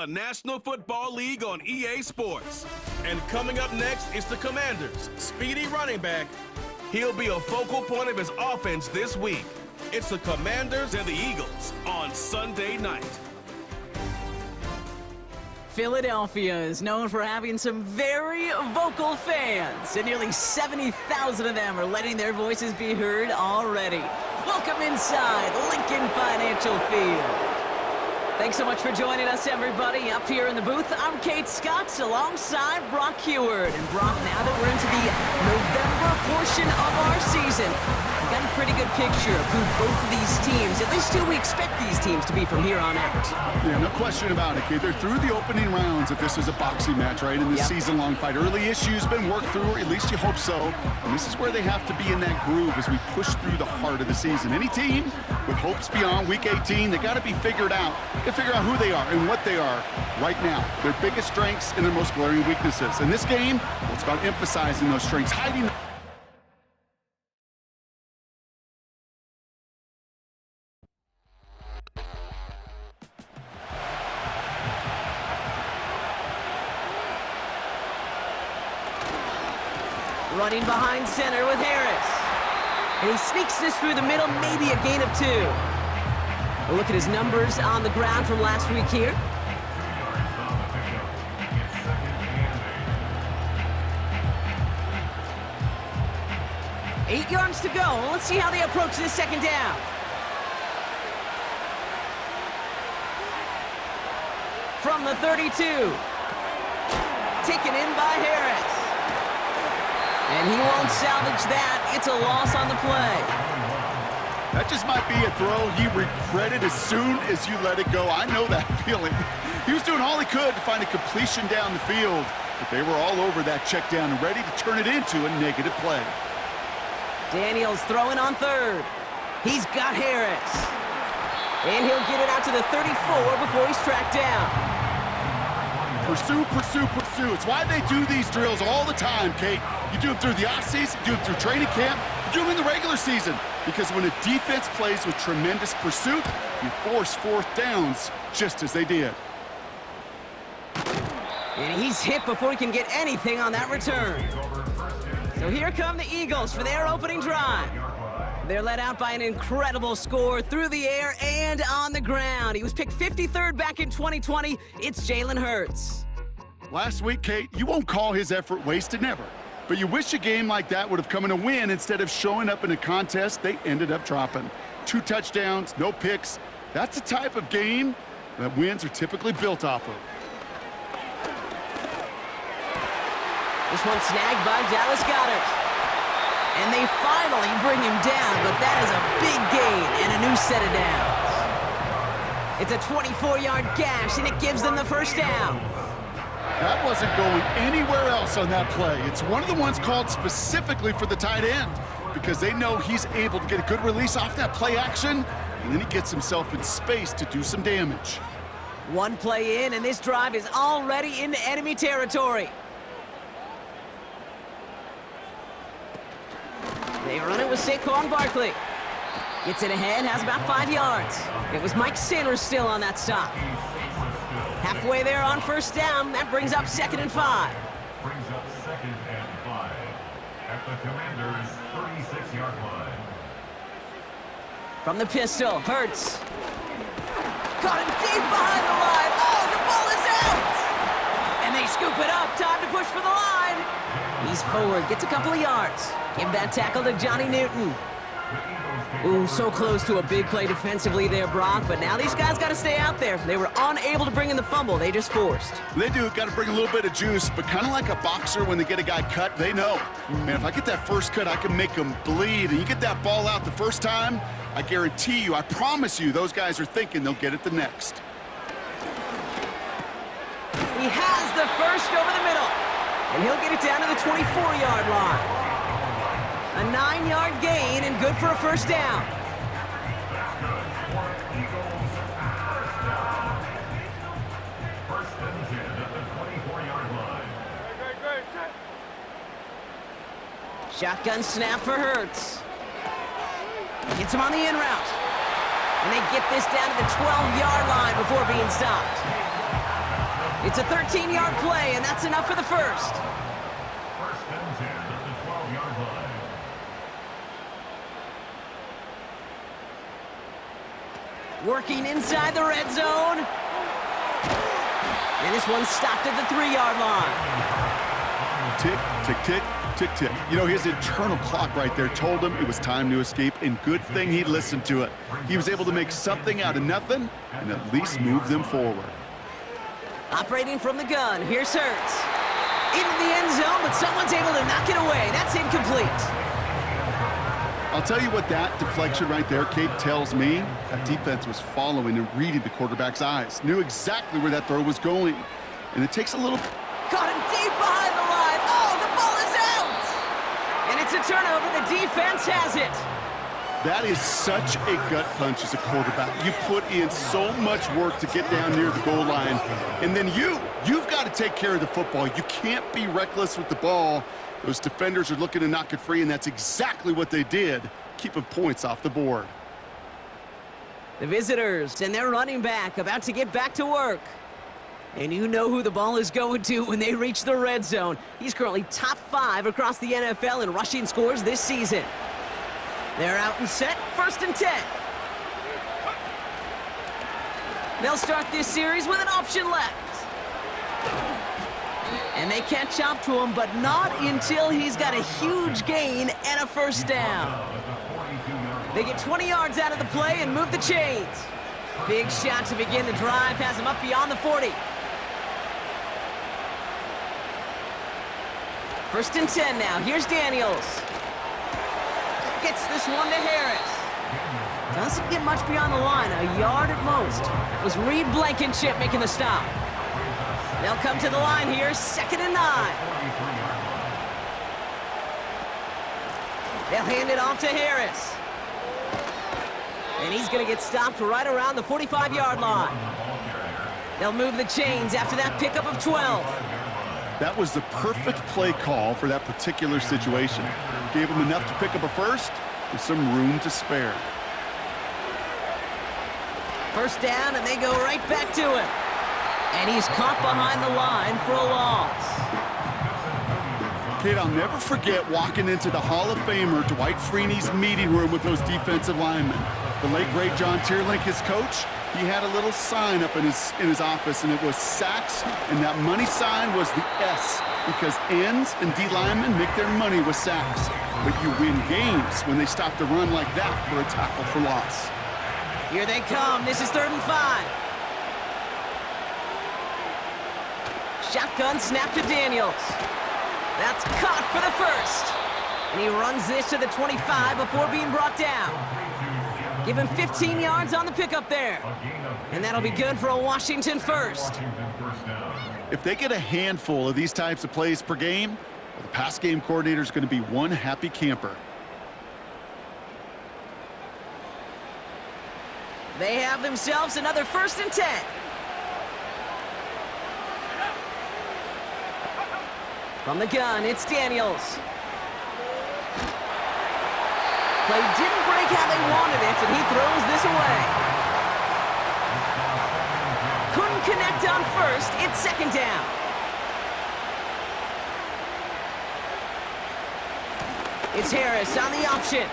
The National Football League on EA Sports. And coming up next is the Commanders' speedy running back. He'll be a focal point of his offense this week. It's the Commanders and the Eagles on Sunday night. Philadelphia is known for having some very vocal fans, and nearly 70,000 of them are letting their voices be heard already. Welcome inside Lincoln Financial Field. Thanks so much for joining us, everybody. Up here in the booth, I'm Kate Scott alongside Brock Heward. And Brock, now that we're into the November portion of our season, we've got a pretty good picture of who both of these teams, at least who we expect these teams to be from here on out. Yeah, no question about it, Kate. They're through the opening rounds if this is a boxing match, right? In this season-long fight. Early issues been worked through, or at least you hope so. And this is where they have to be in that groove as we push through the heart of the season. Any team with hopes beyond Week 18, they got to be figured out. Figure out who they are and what they are right now. Their biggest strengths and their most glaring weaknesses. In this game, well, it's about emphasizing those strengths, hiding. Running behind center with Harris. And he sneaks this through the middle, maybe a gain of 2. A look at his numbers on the ground from last week here. Eight yards to go. Let's see how they approach this second down. From the 32. Taken in by Harris. And he won't salvage that. It's a loss on the play. That just might be a throw he regretted as soon as you let it go. I know that feeling. He was doing all he could to find a completion down the field, but they were all over that check down and ready to turn it into a negative play. Daniels throwing on third. He's got Harris. And he'll get it out to the 34 before he's tracked down. Pursue, pursue, pursue. It's why they do these drills all the time, Kate. You do them through the offseason, you do them through training camp, you do them in the regular season. Because when a defense plays with tremendous pursuit, you force fourth downs just as they did. And he's hit before he can get anything on that return. So here come the Eagles for their opening drive. They're led out by an incredible score through the air and on the ground. He was picked 53rd back in 2020. It's Jalen Hurts. Last week, Kate, you won't call his effort wasted, never. But you wish a game like that would have come in a win instead of showing up in a contest they ended up dropping. 2 touchdowns, no picks. That's the type of game that wins are typically built off of. This one snagged by Dallas Goedert. And they finally bring him down, but that is a big gain and a new set of downs. It's a 24-yard gash, and it gives them the first down. That wasn't going anywhere else on that play. It's one of the ones called specifically for the tight end because they know he's able to get a good release off that play action, and then he gets himself in space to do some damage. One play in, and this drive is already into enemy territory. They run it with Saquon Barkley. Gets it ahead, has about 5 yards. It was Mike Sanders still on that stop. Halfway there on first down, that brings up 2nd and 5. Brings up 2nd and 5 at the Commanders' 36-yard line. From the pistol, Hurts. Caught him deep behind the line. Oh, the ball is out! And they scoop it up. Time to push for the line. He's forward, gets a couple of yards. Give that tackle to Johnny Newton. Ooh, so close to a big play defensively there, Brock, but now these guys got to stay out there. They were unable to bring in the fumble. They just forced. They do. Got to bring a little bit of juice, but kind of like a boxer when they get a guy cut, they know. Man, if I get that first cut, I can make them bleed. And you get that ball out the first time, I guarantee you, I promise you, those guys are thinking they'll get it the next. He has the first over the middle, and he'll get it down to the 24-yard line. A 9-yard gain and good for a first down. Shotgun snap for Hurts. Gets him on the in route. And they get this down to the 12-yard line before being stopped. It's a 13-yard play, and that's enough for the first. First and 10 at the 12-yard line. Working inside the red zone. And this one's stopped at the 3-yard line. Tick, tick, tick, tick, tick. You know, his internal clock right there told him it was time to escape, and good thing he listened to it. He was able to make something out of nothing and at least move them forward. Operating from the gun, here's Hurts. Into the end zone, but someone's able to knock it away. That's incomplete. I'll tell you what that deflection right there, Kate, tells me. That defense was following and reading the quarterback's eyes, knew exactly where that throw was going. And it takes a little... Caught him deep behind the line. Oh, the ball is out! And it's a turnover. The defense has it. That is such a gut punch as a quarterback. You put in so much work to get down near the goal line. And then you've got to take care of the football. You can't be reckless with the ball. Those defenders are looking to knock it free, and that's exactly what they did, keeping points off the board. The visitors and their running back about to get back to work. And you know who the ball is going to when they reach the red zone. He's currently top 5 across the NFL in rushing scores this season. They're out and set, first and 10. They'll start this series with an option left. And they catch up to him, but not until he's got a huge gain and a first down. They get 20 yards out of the play and move the chains. Big shot to begin the drive, has him up beyond the 40. First and 10 now, here's Daniels. Gets this one to Harris. Doesn't get much beyond the line, a yard at most. It was Reed Blankenship making the stop. They'll come to the line here, 2nd and 9. They'll hand it off to Harris. And he's going to get stopped right around the 45-yard line. They'll move the chains after that pickup of 12. That was the perfect play call for that particular situation. Gave him enough to pick up a first with some room to spare. First down, and they go right back to him. And he's caught behind the line for a loss. Kate, I'll never forget walking into the Hall of Famer Dwight Freeney's meeting room with those defensive linemen. The late, great John Tierlink, his coach, he had a little sign up in his office, and it was sacks, and that money sign was the S, because ends and D linemen make their money with sacks. But you win games when they stop the run like that for a tackle for loss. Here they come. This is 3rd and 5. Shotgun snap to Daniels. That's caught for the first. And he runs this to the 25 before being brought down. Give him 15 yards on the pickup there. And that'll be good for a Washington first. If they get a handful of these types of plays per game, the pass game coordinator is going to be one happy camper. They have themselves another 1st and 10. From the gun, it's Daniels. Play didn't break how they wanted it, and he throws this away. Couldn't connect on first. It's 2nd down. It's Harris on the option.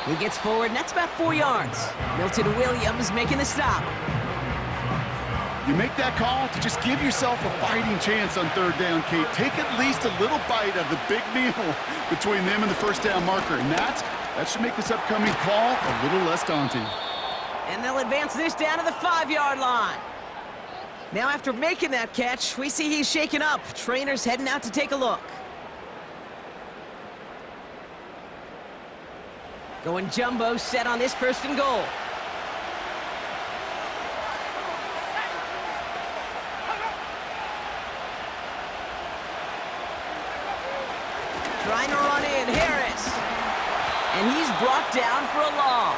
He gets forward, and that's about 4 yards. Milton Williams making the stop. You make that call to just give yourself a fighting chance on 3rd down, Kate. Take at least a little bite of the big meal between them and the first down marker. And that should make this upcoming call a little less daunting. And they'll advance this down to the 5-yard line. Now after making that catch, we see he's shaken up. Trainer's heading out to take a look. Going jumbo set on this 1st and goal. Trying to run in, Harris. And he's brought down for a loss.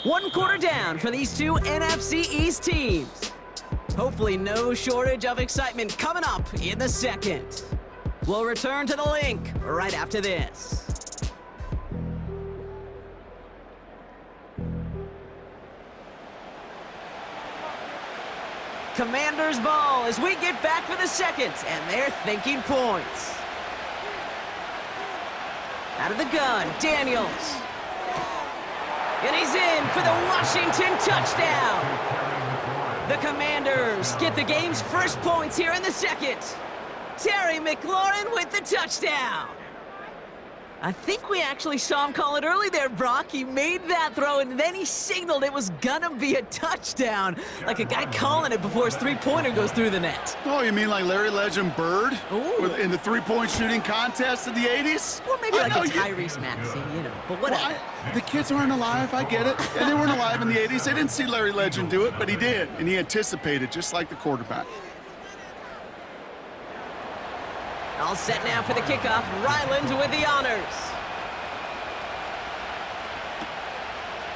One quarter down for these two NFC East teams. Hopefully no shortage of excitement coming up in the second. We'll return to the link right after this. Commanders ball as we get back for the second, and they're thinking points. Out of the gun, Daniels. And he's in for the Washington touchdown. The Commanders get the game's first points here in the second. Terry McLaurin with the touchdown. I think we actually saw him call it early there, Brock. He made that throw, and then he signaled it was gonna be a touchdown. Like a guy calling it before his three-pointer goes through the net. Oh, you mean like Larry Legend Bird? Ooh. In the three-point shooting contest in the 80s? Or maybe like know, a Tyrese Maxey, you know, but whatever. Well, the kids aren't alive, I get it. And they weren't alive in the 80s. They didn't see Larry Legend do it, but he did. And he anticipated, just like the quarterback. All set now for the kickoff. Ryland with the honors.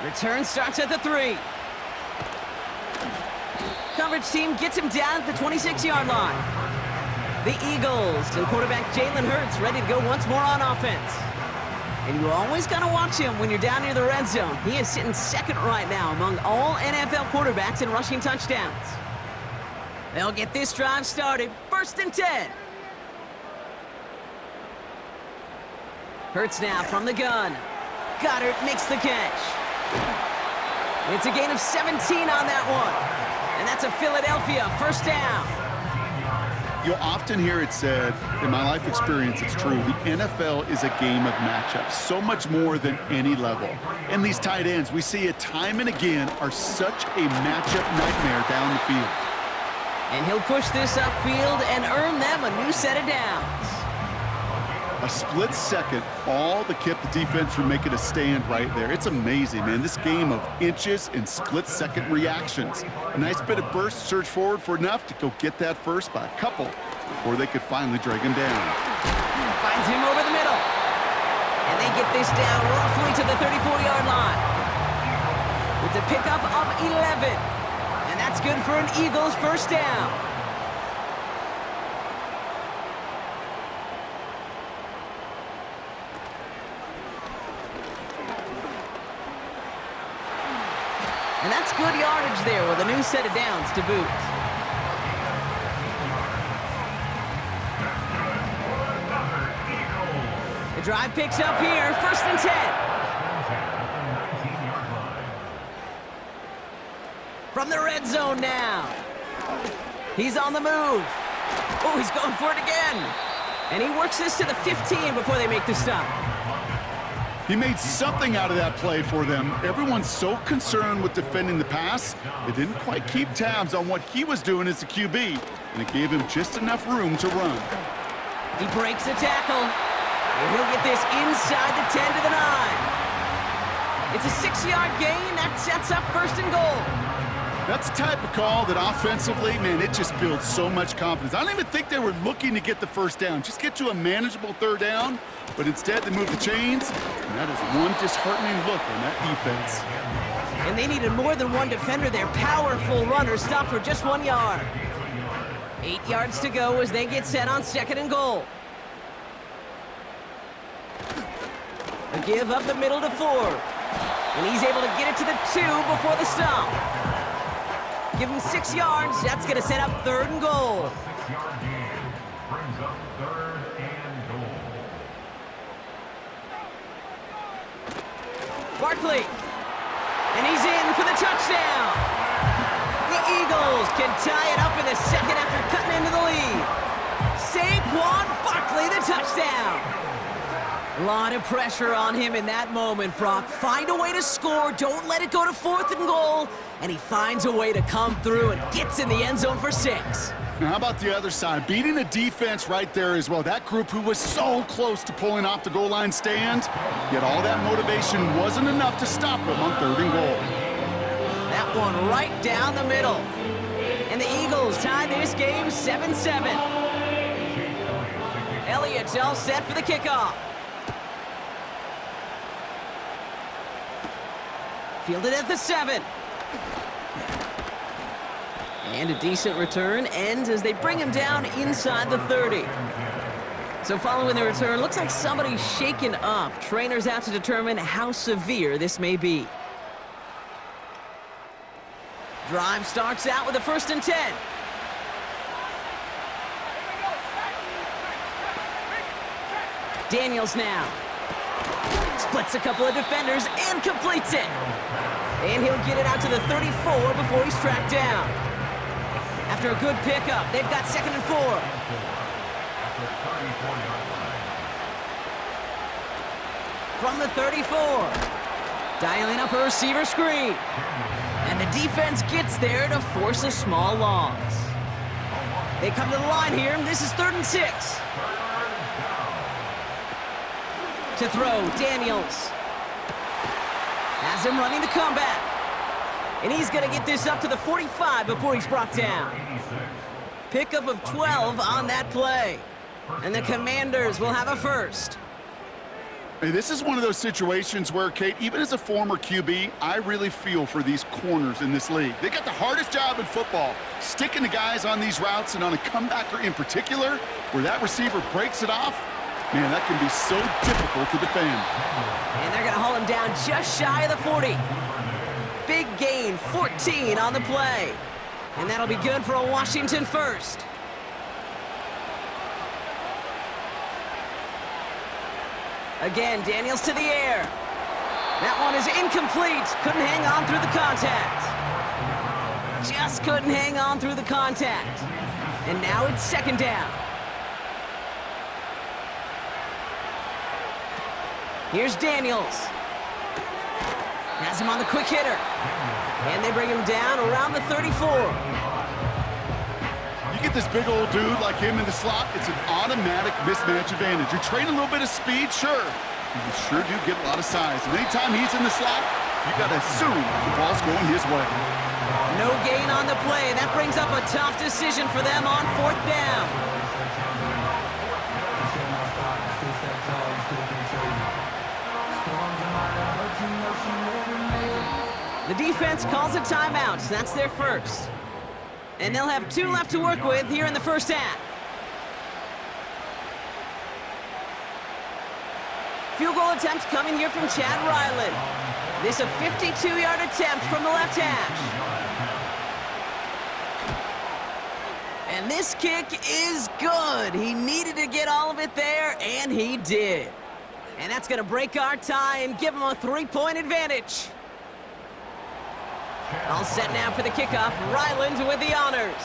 Return starts at the 3. Coverage team gets him down at the 26-yard line. The Eagles and quarterback Jalen Hurts ready to go once more on offense. And you always got to watch him when you're down near the red zone. He is sitting second right now among all NFL quarterbacks in rushing touchdowns. They'll get this drive started. 1st and 10. Hurts now from the gun. Goddard makes the catch. It's a gain of 17 on that one. And that's a Philadelphia first down. You'll often hear it said, in my life experience, it's true, the NFL is a game of matchups, so much more than any level. And these tight ends, we see it time and again, are such a matchup nightmare down the field. And he'll push this upfield and earn them a new set of downs. A split second, all that kept the defense from making a stand right there. It's amazing, man. This game of inches and split-second reactions. A nice bit of burst, surge forward for enough to go get that first by a couple before they could finally drag him down. Finds him over the middle. And they get this down roughly to the 34-yard line. It's a pickup of 11. And that's good for an Eagles first down. And that's good yardage there with a new set of downs to boot. The drive picks up here, 1st and 10. From the red zone now. He's on the move. Oh, he's going for it again. And he works this to the 15 before they make the stop. He made something out of that play for them. Everyone's so concerned with defending the pass, they didn't quite keep tabs on what he was doing as a QB, and it gave him just enough room to run. He breaks the tackle, and he'll get this inside the 10 to the 9. It's a 6-yard gain. That sets up 1st and goal. That's the type of call that offensively, man, it just builds so much confidence. I don't even think they were looking to get the first down, just get to a manageable 3rd down, but instead they move the chains, and that is one disheartening look on that defense. And they needed more than one defender. Their powerful runner stopped for just 1 yard. 8 yards to go as they get set on 2nd and goal. A give up the middle to Ford. And he's able to get it to the 2 before the stop. Give him 6 yards. That's going to set up 3rd and goal. 6-yard gain brings up 3rd and goal. Barkley. And he's in for the touchdown. The Eagles can tie it up in the second after cutting into the lead. Saquon Barkley, the touchdown. A lot of pressure on him in that moment, Brock. Find a way to score. Don't let it go to 4th and goal. And he finds a way to come through and gets in the end zone for 6. Now, how about the other side? Beating the defense right there as well. That group who was so close to pulling off the goal line stand, yet all that motivation wasn't enough to stop them on 3rd and goal. That one right down the middle. And the Eagles tie this game 7-7. Elliott's all set for the kickoff. Fielded at the 7. And a decent return ends as they bring him down inside the 30. So following the return, looks like somebody's shaken up. Trainers out to determine how severe this may be. Drive starts out with a 1st and 10. Daniels now. Splits a couple of defenders and completes it. And he'll get it out to the 34 before he's tracked down. After a good pickup, they've got 2nd and 4. From the 34. Dialing up a receiver screen. And the defense gets there to force a small loss. They come to the line here. This is 3rd and 6. To throw, Daniels. Has him running the comeback. And he's going to get this up to the 45 before he's brought down. Pickup of 12 on that play. And the Commanders will have a first. Hey, this is one of those situations where, Kate, even as a former QB, I really feel for these corners in this league. They got the hardest job in football, sticking the guys on these routes and on a comebacker in particular, where that receiver breaks it off. Man, that can be so difficult to defend. And they're going to haul him down just shy of the 40. Big gain, 14 on the play. And that'll be good for a Washington first. Again, Daniels to the air. That one is incomplete. Couldn't hang on through the contact. Just couldn't hang on through the contact. And now it's 2nd down. Here's Daniels. Has him on the quick hitter. And they bring him down around the 34. You get this big old dude like him in the slot, it's an automatic mismatch advantage. You're trading a little bit of speed, sure. You sure do get a lot of size. And anytime he's in the slot, you got to assume the ball's going his way. No gain on the play. That brings up a tough decision for them on 4th down. The defense calls a timeout. That's their first. And they'll have 2 left to work with here in the first half. Field goal attempt coming here from Chad Ryland. This a 52-yard attempt from the left hash. And this kick is good. He needed to get all of it there, and he did. And that's going to break our tie and give him a 3-point advantage. All set now for the kickoff. Ryland with the honors.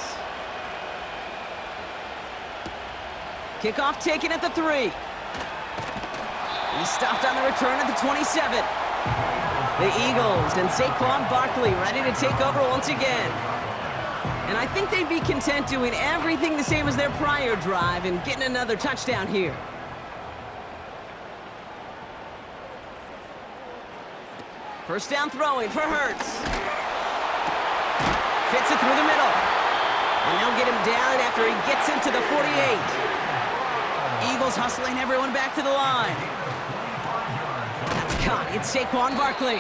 Kickoff taken at the 3. He's stopped on the return at the 27. The Eagles and Saquon Barkley ready to take over once again. And I think they'd be content doing everything the same as their prior drive and getting another touchdown here. First down throwing for Hurts. Fits it through the middle. And they'll get him down after he gets into the 48. Eagles hustling everyone back to the line. That's caught. It's Saquon Barkley.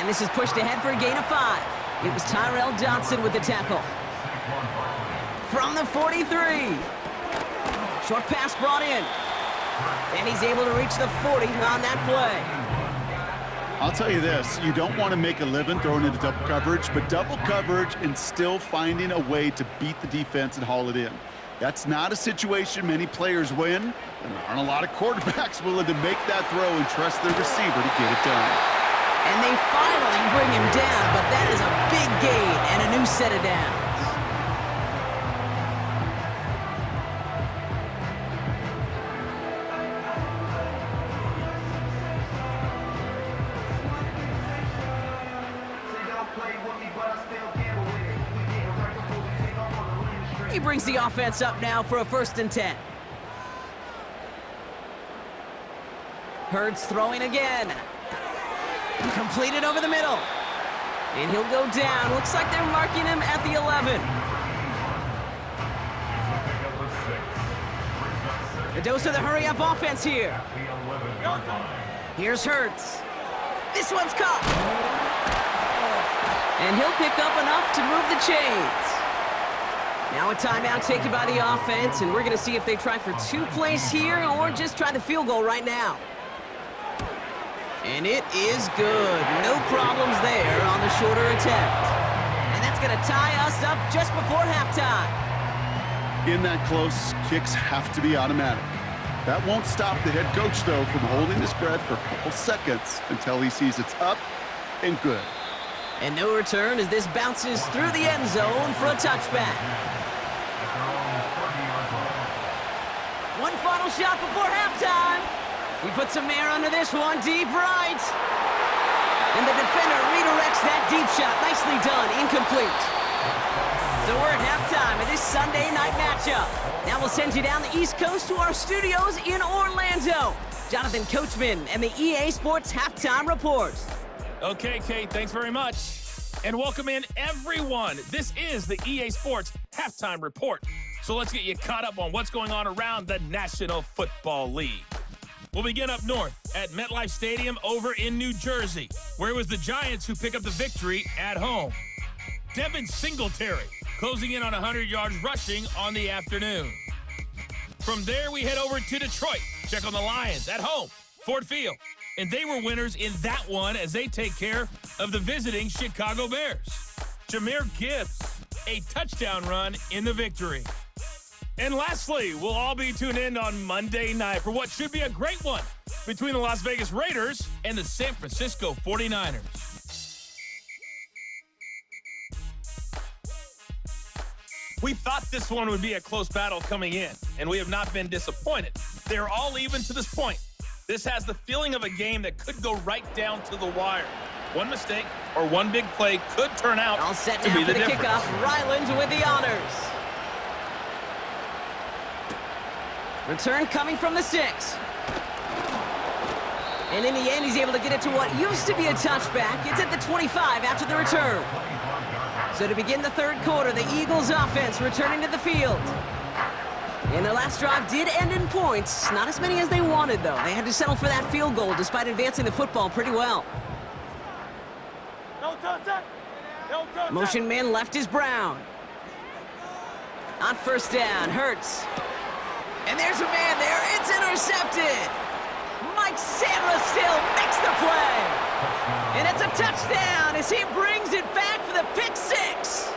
And this is pushed ahead for a gain of 5. It was Tyrell Dodson with the tackle. From the 43. Short pass brought in. And he's able to reach the 40 on that play. I'll tell you this, you don't want to make a living throwing into double coverage, but double coverage and still finding a way to beat the defense and haul it in. That's not a situation many players win, and there aren't a lot of quarterbacks willing to make that throw and trust their receiver to get it done. And they finally bring him down, but that is a big gain and a new set of downs. He brings the offense up now for a 1st and 10. Hurts throwing again. Completed over the middle. And he'll go down. Looks like they're marking him at the 11. A dose of the hurry-up offense here. Here's Hurts. This one's caught. And he'll pick up enough to move the chains. Now a timeout taken by the offense, and we're going to see if they try for 2 plays here or just try the field goal right now. And it is good. No problems there on the shorter attempt. And that's going to tie us up just before halftime. In that close, kicks have to be automatic. That won't stop the head coach, though, from holding his breath for a couple seconds until he sees it's up and good. And no return as this bounces through the end zone for a touchback. One final shot before halftime. We put some air under this one, deep right. And the defender redirects that deep shot. Nicely done, incomplete. So we're at halftime of this Sunday night matchup. Now we'll send you down the East Coast to our studios in Orlando. Jonathan Coachman and the EA Sports Halftime Report. Okay, Kate, thanks very much. And welcome in, everyone. This is the EA Sports Halftime Report. So let's get you caught up on what's going on around the National Football League. We'll begin up north at MetLife Stadium over in New Jersey, where it was the Giants who pick up the victory at home. Devin Singletary closing in on 100 yards rushing on the afternoon. From there, we head over to Detroit. Check on the Lions at home, Ford Field. And they were winners in that one as they take care of the visiting Chicago Bears. Jahmyr Gibbs, a touchdown run in the victory. And lastly, we'll all be tuned in on Monday night for what should be a great one between the Las Vegas Raiders and the San Francisco 49ers. We thought this one would be a close battle coming in, and we have not been disappointed. They're all even to this point. This has the feeling of a game that could go right down to the wire. One mistake or one big play could turn out All set to now be for the the difference. kickoff. Ryland with the honors. Return coming from the 6. And in the end, he's able to get it to what used to be a touchback. It's at the 25 after the return. So to begin the third quarter, the Eagles offense returning to the field. And their last drive did end in points. Not as many as they wanted, though. They had to settle for that field goal despite advancing the football pretty well. Motion man left is Brown. On first down, Hurts. And there's a man there. It's intercepted. Mike Sandra still makes the play. And it's a touchdown as he brings it back for the pick 6.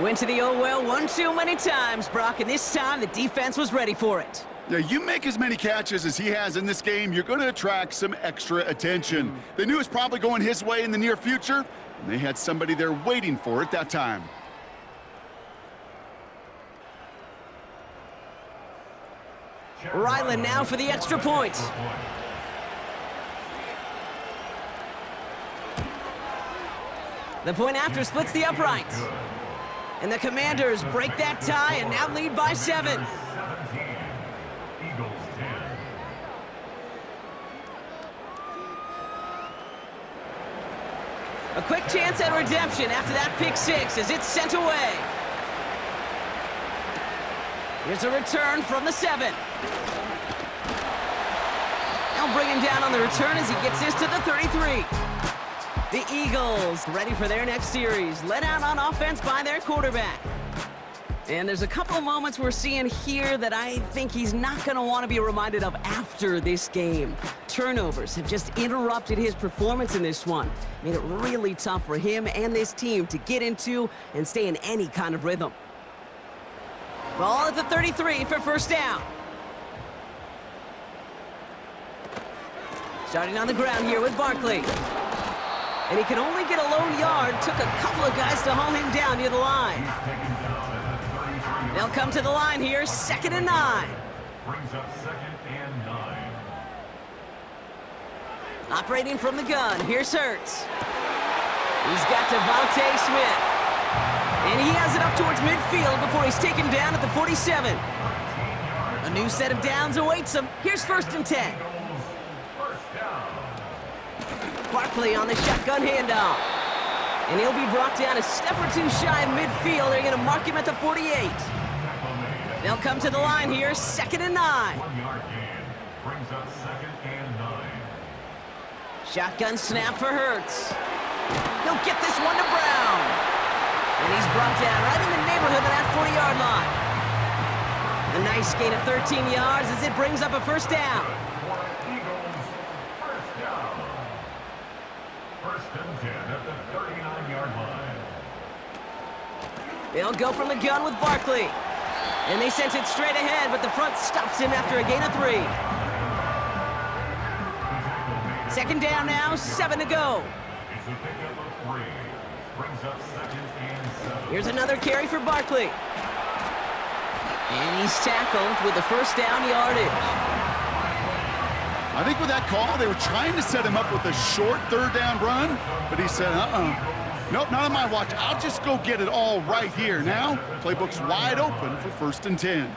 Went to the oh well one too many times, Brock, and this time the defense was ready for it. Yeah, you make as many catches as he has in this game, you're going to attract some extra attention. They knew it was probably going his way in the near future, and they had somebody there waiting for it that time. Ryland now for the extra point. The point after splits the uprights. And the Commanders break that tie and now lead by 7. 17. Eagles 10. A quick chance at redemption after that pick 6 as it's sent away. Here's a return from the 7. They'll bring him down on the return as he gets this to the 33. The Eagles ready for their next series, led out on offense by their quarterback. And there's a couple of moments we're seeing here that I think he's not going to want to be reminded of after this game. Turnovers have just interrupted his performance in this one. Made it really tough for him and this team to get into and stay in any kind of rhythm. Ball at the 33 for first down. Starting on the ground here with Barkley. And he can only get a lone yard. Took a couple of guys to haul him down near the line. They'll come to the line here, 2nd and 9. Brings up 2nd and 9. Operating from the gun, here's Hurts. He's got Devontae Smith. And he has it up towards midfield before he's taken down at the 47. A new set of downs awaits him. Here's 1st and 10. First down. Barkley on the shotgun handoff. And he'll be brought down a step or two shy of midfield. They're going to mark him at the 48. They'll come to the line here, 2nd and 9. 1 yard gain. Brings up 2nd and 9. Shotgun snap for Hurts. He'll get this one to Brown. And he's brought down right in the neighborhood of that 40-yard line. A nice gain of 13 yards as it brings up a first down. Eagles, first down. 1st and 10 at the 39-yard line. They'll go from the gun with Barkley. And they sent it straight ahead, but the front stops him after a gain of 3. Second down now, 7 to go. It's a pickup of 3. Brings up 2nd and 7. Here's another carry for Barkley. And he's tackled with the first down yardage. I think with that call, they were trying to set him up with a short 3rd down run, but he said, nope, not on my watch. I'll just go get it all right here. Now, playbook's wide open for 1st and 10.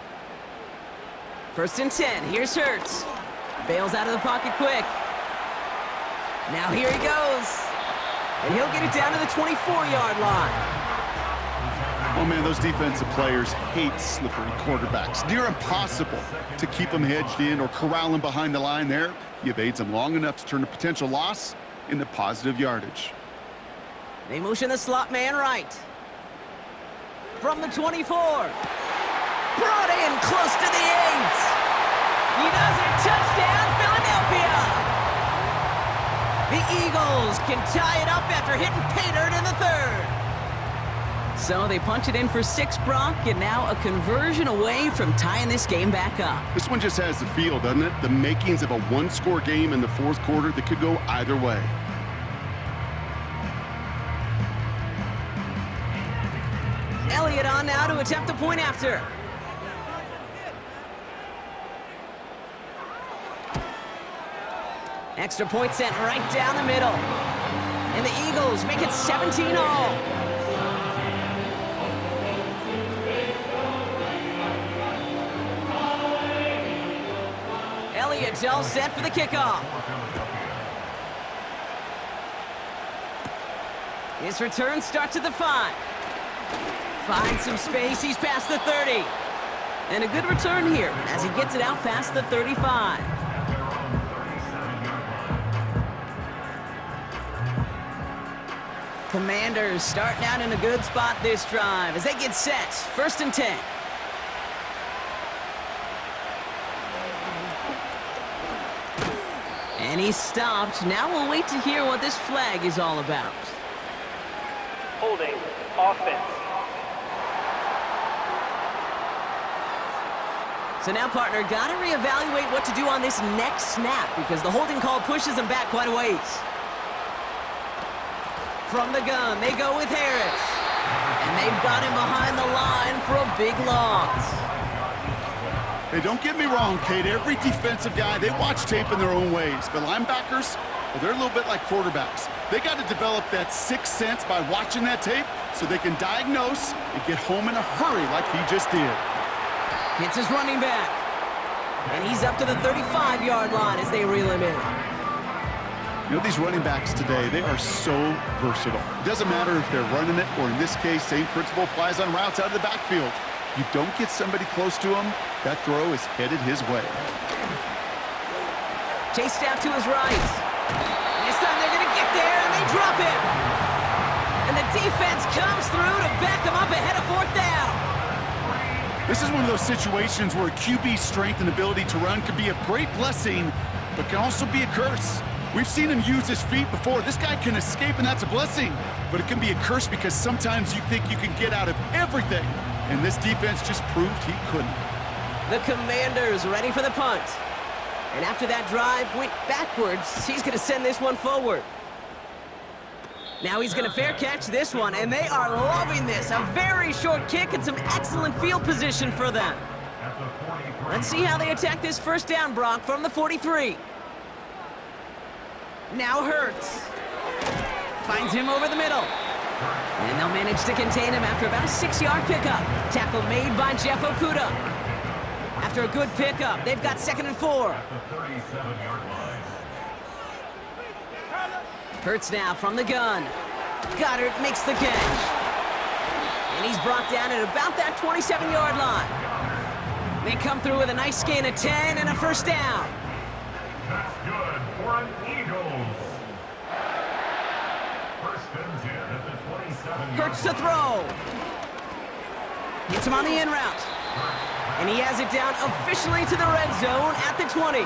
1st and 10, here's Hurts. Bails out of the pocket quick. Now here he goes. And he'll get it down to the 24-yard line. Oh, man, those defensive players hate slippery quarterbacks. Near impossible to keep them hedged in or corral them behind the line there. He evades them long enough to turn a potential loss into positive yardage. They motion the slot man right. From the 24. Brought in close to the 8. He does it. Touchdown, Philadelphia. The Eagles can tie it up after hitting pay dirt in the 3rd. So they punch it in for 6, Brock, and now a conversion away from tying this game back up. This one just has the feel, doesn't it? The makings of a 1-score game in the 4th quarter that could go either way. Elliott on now to attempt the point after. Extra point sent right down the middle. And the Eagles make it 17 all. Elliott's all set for the kickoff. His return starts at the 5. Finds some space, he's past the 30. And a good return here as he gets it out past the 35. Commanders starting out in a good spot this drive as they get set. 1st and 10. And he's stopped. Now we'll wait to hear what this flag is all about. Holding offense. So now, partner, got to reevaluate what to do on this next snap because the holding call pushes them back quite a ways. From the gun, they go with Harris. And they've got him behind the line for a big loss. Hey, don't get me wrong, Kate. Every defensive guy, they watch tape in their own ways. But linebackers, well, they're a little bit like quarterbacks. They got to develop that 6th sense by watching that tape so they can diagnose and get home in a hurry like he just did. Hits his running back. And he's up to the 35-yard line as they reel him in. You know, these running backs today, they are so versatile. It doesn't matter if they're running it or, in this case, same principle applies on routes out of the backfield. You don't get somebody close to him, that throw is headed his way. Chased out to his right. And this time they're going to get there, and they drop him. And the defense comes through to back him up ahead of 4th down. This is one of those situations where QB's strength and ability to run can be a great blessing, but can also be a curse. We've seen him use his feet before. This guy can escape, and that's a blessing. But it can be a curse because sometimes you think you can get out of everything. And this defense just proved he couldn't. The Commanders ready for the punt. And after that drive went backwards, he's going to send this one forward. Now he's going to fair catch this one, and they are loving this. A very short kick and some excellent field position for them. Let's see how they attack this 1st down, Brock, from the 43. Now Hurts. Finds him over the middle. And they'll manage to contain him after about a 6-yard pickup. Tackle made by Jeff Okudah. After a good pickup, they've got 2nd and 4. Hurts now from the gun. Goddard makes the catch. And he's brought down at about that 27-yard line. They come through with a nice gain of 10 and a 1st down. That's good for an Eagles. 1st and 10 at the 27. Hurts to throw. Hits him on the in route. And he has it down officially to the red zone at the 20.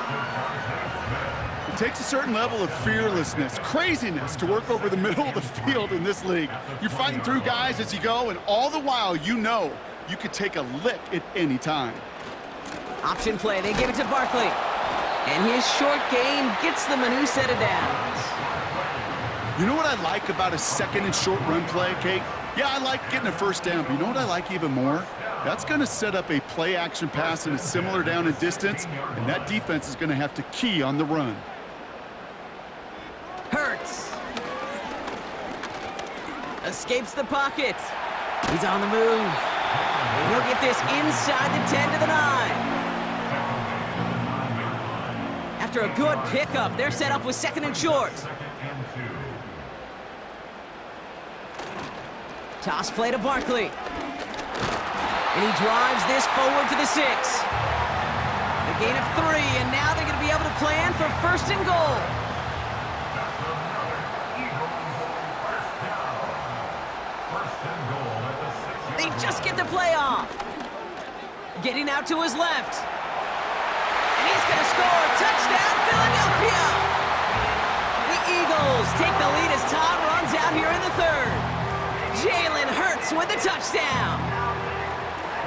It takes a certain level of fearlessness, craziness to work over the middle of the field in this league. You're fighting through guys as you go, and all the while you know you could take a lick at any time. Option play, they give it to Barkley. And his short game gets them a new set of downs. You know what I like about a second and short run play, Kate? Yeah, I like getting a first down, but you know what I like even more? That's going to set up a play action pass in a similar down and distance, and that defense is going to have to key on the run. Hurts. Escapes the pocket. He's on the move. And he'll get this inside the 10 to the 9. After a good pickup, they're set up with second and short. Toss play to Barkley. And he drives this forward to the 6. A gain of 3, and now they're going to be able to plan for first and goal. They just get the play off. Getting out to his left. And he's going to score. Touchdown, Philadelphia! The Eagles take the lead as Todd runs out here in the 3rd. Jalen Hurts with the touchdown.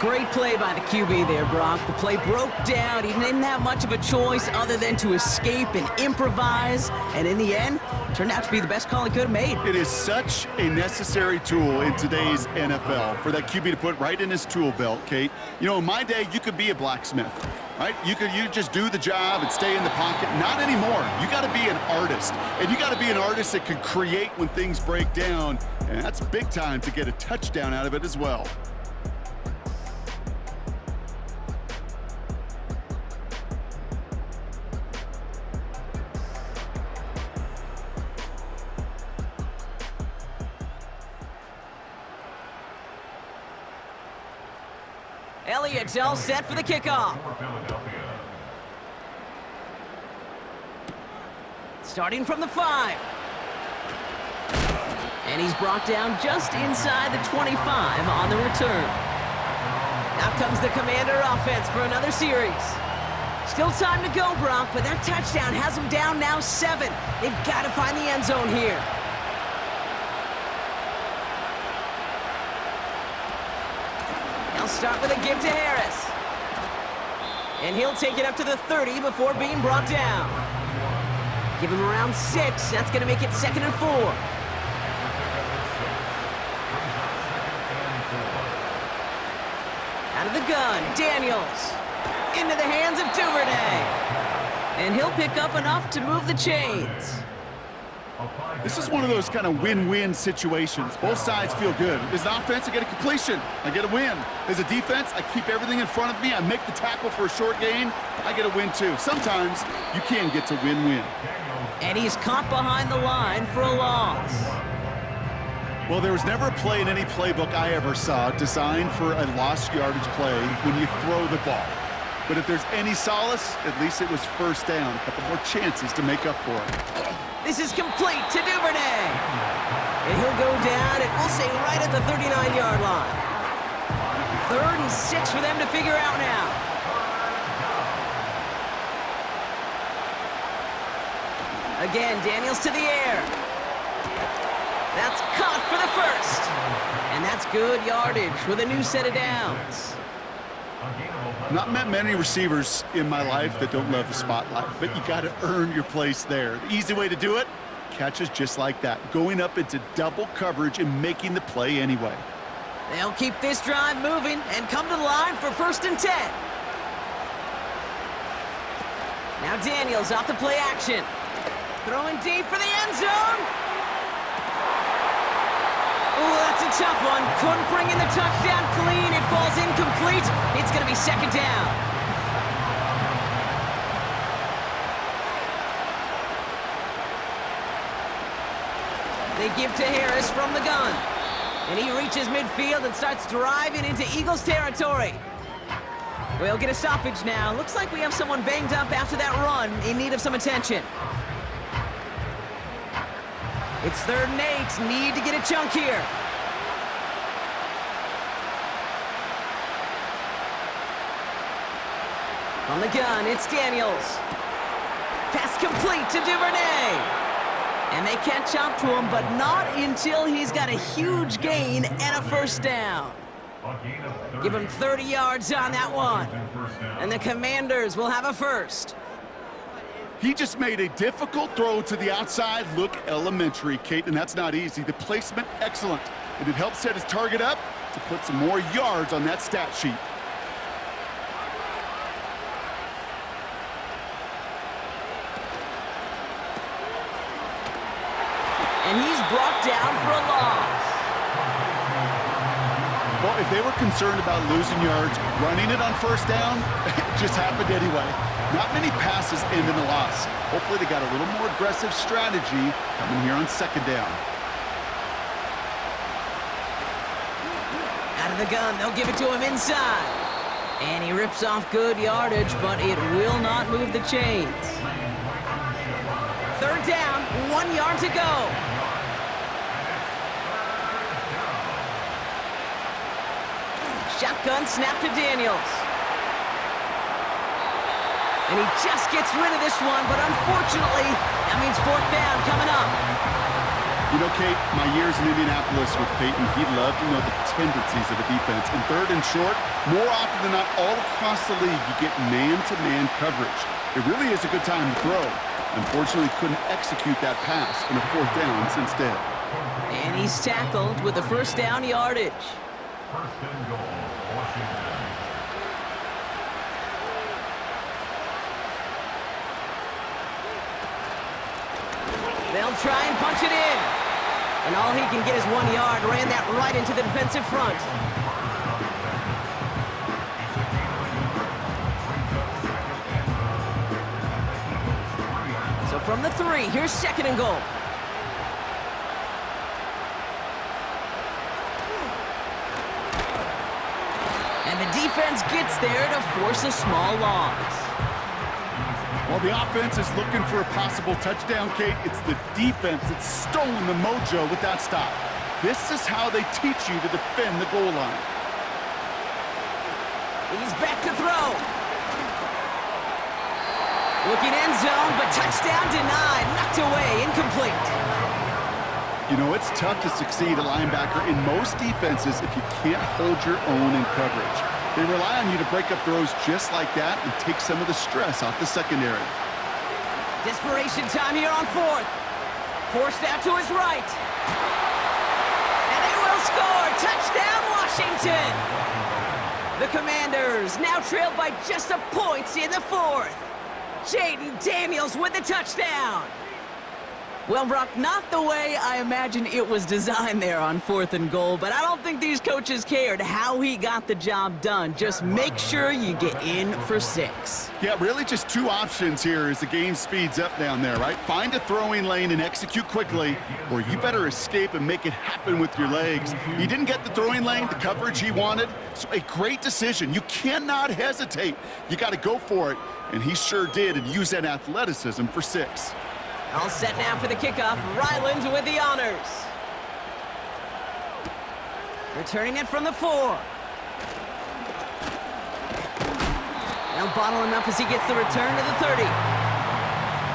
Great play by the QB there, Brock. The play broke down. He didn't have much of a choice other than to escape and improvise. And in the end, turned out to be the best call he could have made. It is such a necessary tool in today's NFL for that QB to put right in his tool belt, Kate. You know, in my day, you could be a blacksmith, right? You just do the job and stay in the pocket. Not anymore. You got to be an artist. And you got to be an artist that can create when things break down. And that's big time to get a touchdown out of it as well. Elliott's all set for the kickoff. Starting from the 5. And he's brought down just inside the 25 on the return. Out comes the Commander offense for another series. Still time to go, Brock, but that touchdown has them down now 7. They've got to find the end zone here. They'll start with a give to Harris. And he'll take it up to the 30 before being brought down. Give him around 6. That's going to make it 2nd and 4. Out of the gun, Daniels. Into the hands of Duvernay. And he'll pick up enough to move the chains. This is one of those kind of win-win situations. Both sides feel good. As an offense, I get a completion. I get a win. As a defense, I keep everything in front of me. I make the tackle for a short gain. I get a win, too. Sometimes you can get to win-win. And he's caught behind the line for a loss. Well, there was never a play in any playbook I ever saw designed for a lost yardage play when you throw the ball. But if there's any solace, at least it was first down. A couple more chances to make up for it. This is complete to Duvernay. And he'll go down, and we'll say right at the 39-yard line. 3rd and 6 for them to figure out now. Again, Daniels to the air. That's caught for the 1st. And that's good yardage with a new set of downs. Not met many receivers in my life that don't love the spotlight, but you got to earn your place there. The easy way to do it, catches just like that, going up into double coverage and making the play anyway. They'll keep this drive moving and come to the line for 1st and 10. Now Daniels off the play action. Throwing deep for the end zone. Oh, that's a tough one. Couldn't bring in the touchdown clean. It falls incomplete. It's going to be 2nd down. They give to Harris from the gun. And he reaches midfield and starts driving into Eagles territory. We'll get a stoppage now. Looks like we have someone banged up after that run in need of some attention. It's 3rd and 8. Need to get a chunk here. On the gun, it's Daniels. Pass complete to Duvernay. And they catch up to him, but not until he's got a huge gain and a 1st down. A gain of 30. Give him 30 yards on that one. First down. And the Commanders will have a first. He just made a difficult throw to the outside look elementary, Kate, and that's not easy. The placement, excellent. And it helped set his target up to put some more yards on that stat sheet. And he's brought down for a loss. Well, if they were concerned about losing yards, running it on first down, it just happened anyway. Not many passes end in a loss. Hopefully they got a little more aggressive strategy coming here on second down. Out of the gun, they'll give it to him inside. And he rips off good yardage, but it will not move the chains. Third down, 1 yard to go. Shotgun snap to Daniels. And he just gets rid of this one, but unfortunately, that means fourth down coming up. You know, Kate, my years in Indianapolis with Peyton, he loved to know the tendencies of a defense. And third and short, more often than not, all across the league, you get man-to-man coverage. It really is a good time to throw. Unfortunately, couldn't execute that pass in a fourth down instead. And he's tackled with the first down yardage. First and goal, Washington. They'll try and punch it in. And all he can get is 1 yard. Ran that right into the defensive front. So from the 3, here's second and goal. And the defense gets there to force a small loss. While the offense is looking for a possible touchdown, Kate, it's the defense that's stolen the mojo with that stop. This is how they teach you to defend the goal line. He's back to throw. Looking end zone, but touchdown denied. Knocked away, incomplete. You know, it's tough to succeed a linebacker in most defenses if you can't hold your own in coverage. They rely on you to break up throws just like that and take some of the stress off the secondary. Desperation time here on fourth. Forced out to his right. And they will score. Touchdown, Washington. The Commanders now trailed by just a point in the fourth. Jaden Daniels with the touchdown. Well, Brock, not the way I imagine it was designed there on fourth and goal, but I don't think these coaches cared how he got the job done. Just make sure you get in for 6. Yeah, really just 2 options here as the game speeds up down there, right? Find a throwing lane and execute quickly, or you better escape and make it happen with your legs. He didn't get the throwing lane, the coverage he wanted, so a great decision. You cannot hesitate. You got to go for it, and he sure did, and use that athleticism for 6. All set now for the kickoff. Ryland with the honors. Returning it from the 4. Now bottle him up as he gets the return to the 30.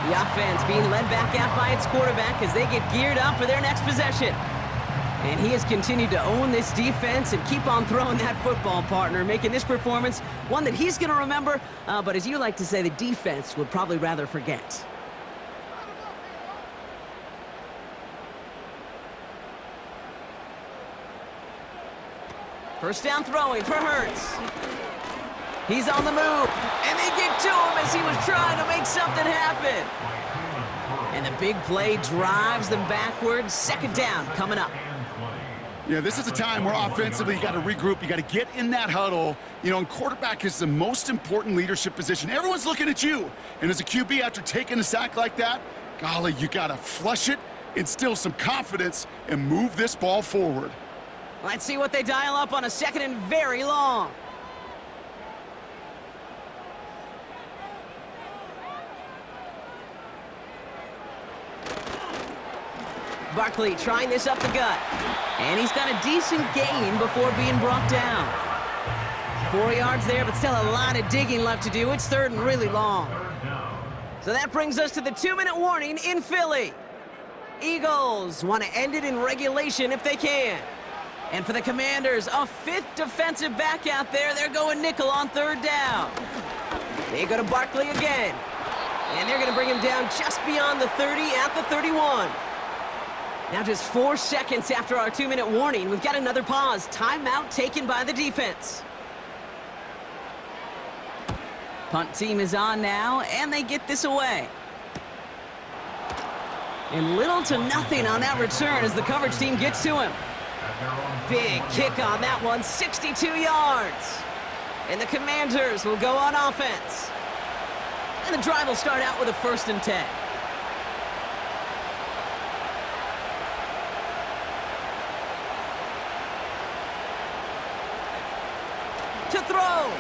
The offense being led back out by its quarterback as they get geared up for their next possession. And he has continued to own this defense and keep on throwing that football, partner, making this performance one that he's going to remember, but as you like to say, the defense would probably rather forget. First down throwing for Hurts. He's on the move, and they get to him as he was trying to make something happen. And the big play drives them backwards. Second down coming up. Yeah, this is a time where offensively you got to regroup. You got to get in that huddle. You know, and quarterback is the most important leadership position. Everyone's looking at you. And as a QB, after taking a sack like that, golly, you got to flush it, instill some confidence, and move this ball forward. Let's see what they dial up on a second and very long. Barkley trying this up the gut. And he's got a decent gain before being brought down. 4 yards there, but still a lot of digging left to do. It's third and really long. So that brings us to the 2-minute warning in Philly. Eagles want to end it in regulation if they can. And for the Commanders, a fifth defensive back out there. They're going nickel on third down. They go to Barkley again. And they're going to bring him down just beyond the 30 at the 31. Now just 4 seconds after our 2-minute warning, we've got another pause. Timeout taken by the defense. Punt team is on now, and they get this away. And little to nothing on that return as the coverage team gets to him. Big kick on that one, 62 yards. And the Commanders will go on offense. And the drive will start out with a 1st and 10. To throw.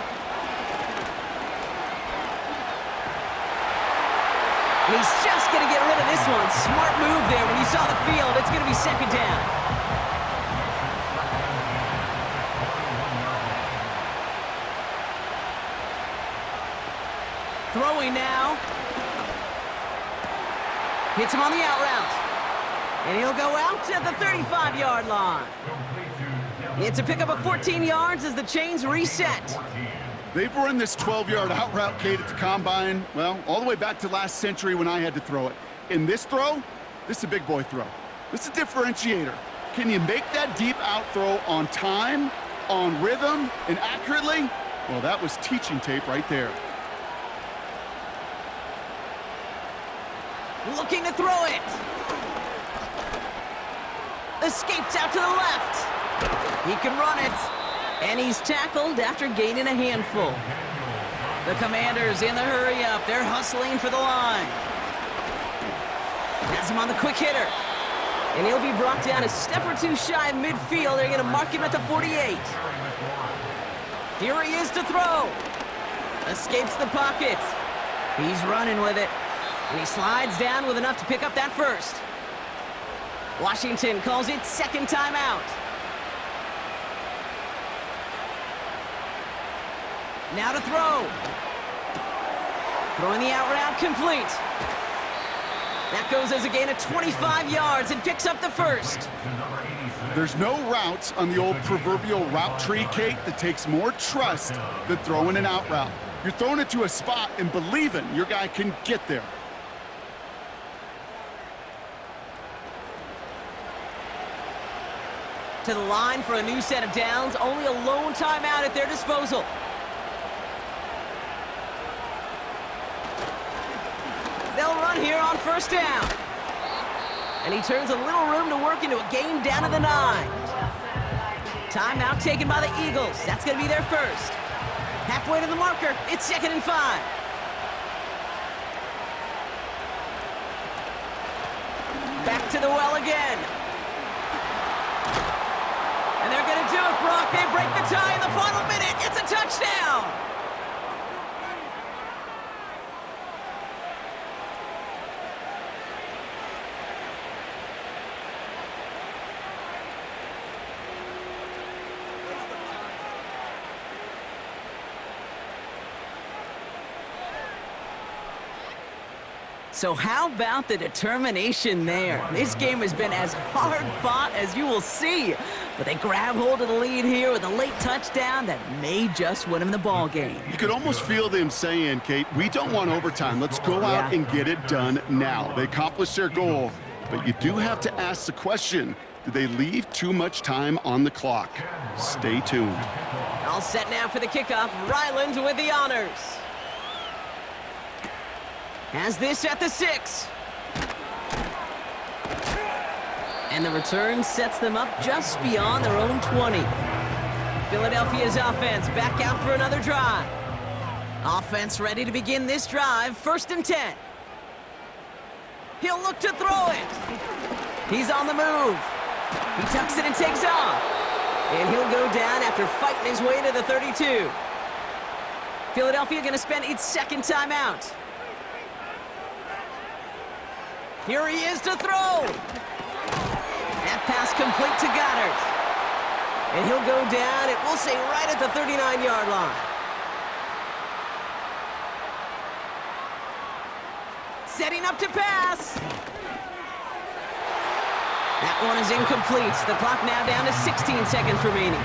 And he's just going to get rid of this one. Smart move there when you saw the field. It's going to be 2nd down. Throwing now. Hits him on the out route. And he'll go out to the 35-yard line. It's a pickup of 14 yards as the chains reset. They've run this 12-yard out route, Kate, at the Combine, well, all the way back to last century when I had to throw it. In this throw, this is a big boy throw. This is a differentiator. Can you make that deep out throw on time, on rhythm, and accurately? Well, that was teaching tape right there. Looking to throw it. Escapes out to the left. He can run it. And he's tackled after gaining a handful. The Commanders in the hurry up. They're hustling for the line. Has him on the quick hitter. And he'll be brought down a step or two shy of midfield. They're going to mark him at the 48. Here he is to throw. Escapes the pocket. He's running with it. And he slides down with enough to pick up that first. Washington calls it 2nd timeout. Now to throw. Throwing the out route complete. That goes as a gain of 25 yards and picks up the first. There's no routes on the old proverbial route tree, Kate, that takes more trust than throwing an out route. You're throwing it to a spot and believing your guy can get there. To the line for a new set of downs. Only a lone timeout at their disposal. They'll run here on 1st down. And he turns a little room to work into a game down to the 9. Timeout taken by the Eagles. That's going to be their first. Halfway to the marker. It's 2nd and 5. Back to the well again. And they're going to do it, Brock. They break the tie in the final minute. It's a touchdown. So how about the determination there? This game has been as hard fought as you will see. But they grab hold of the lead here with a late touchdown that may just win them the ball game. You could almost feel them saying, Kate, we don't want overtime. Let's go out and get it done now. They accomplished their goal, but you do have to ask the question, did they leave too much time on the clock? Stay tuned. All set now for the kickoff. Ryland with the honors. Has this at the 6. And the return sets them up just beyond their own 20. Philadelphia's offense back out for another drive. Offense ready to begin this drive. 1st and 10. He'll look to throw it. He's on the move. He tucks it and takes off. And he'll go down after fighting his way to the 32. Philadelphia going to spend its 2nd timeout. Here he is to throw. That pass complete to Goddard. And he'll go down, it will say right at the 39-yard line. Setting up to pass. That one is incomplete. The clock now down to 16 seconds remaining.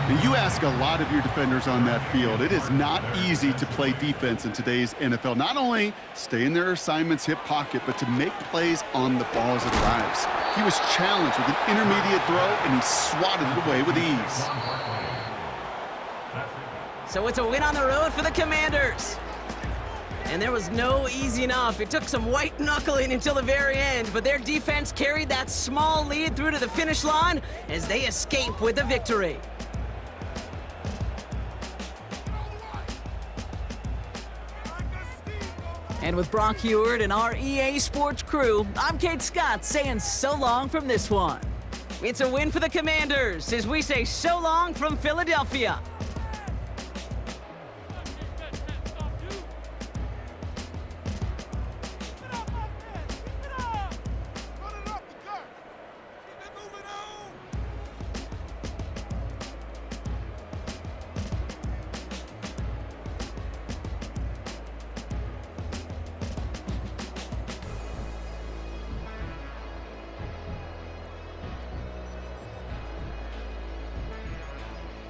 And you ask a lot of your defenders on that field. It is not easy to play defense in today's NFL. Not only stay in their assignment's hip pocket, but to make plays on the ball as it arrives. He was challenged with an intermediate throw, and he swatted it away with ease. So it's a win on the road for the Commanders. And there was no easing up. It took some white knuckling until the very end, but their defense carried that small lead through to the finish line as they escape with the victory. And with Brock Heward and our EA Sports crew, I'm Kate Scott saying so long from this one. It's a win for the Commanders as we say so long from Philadelphia.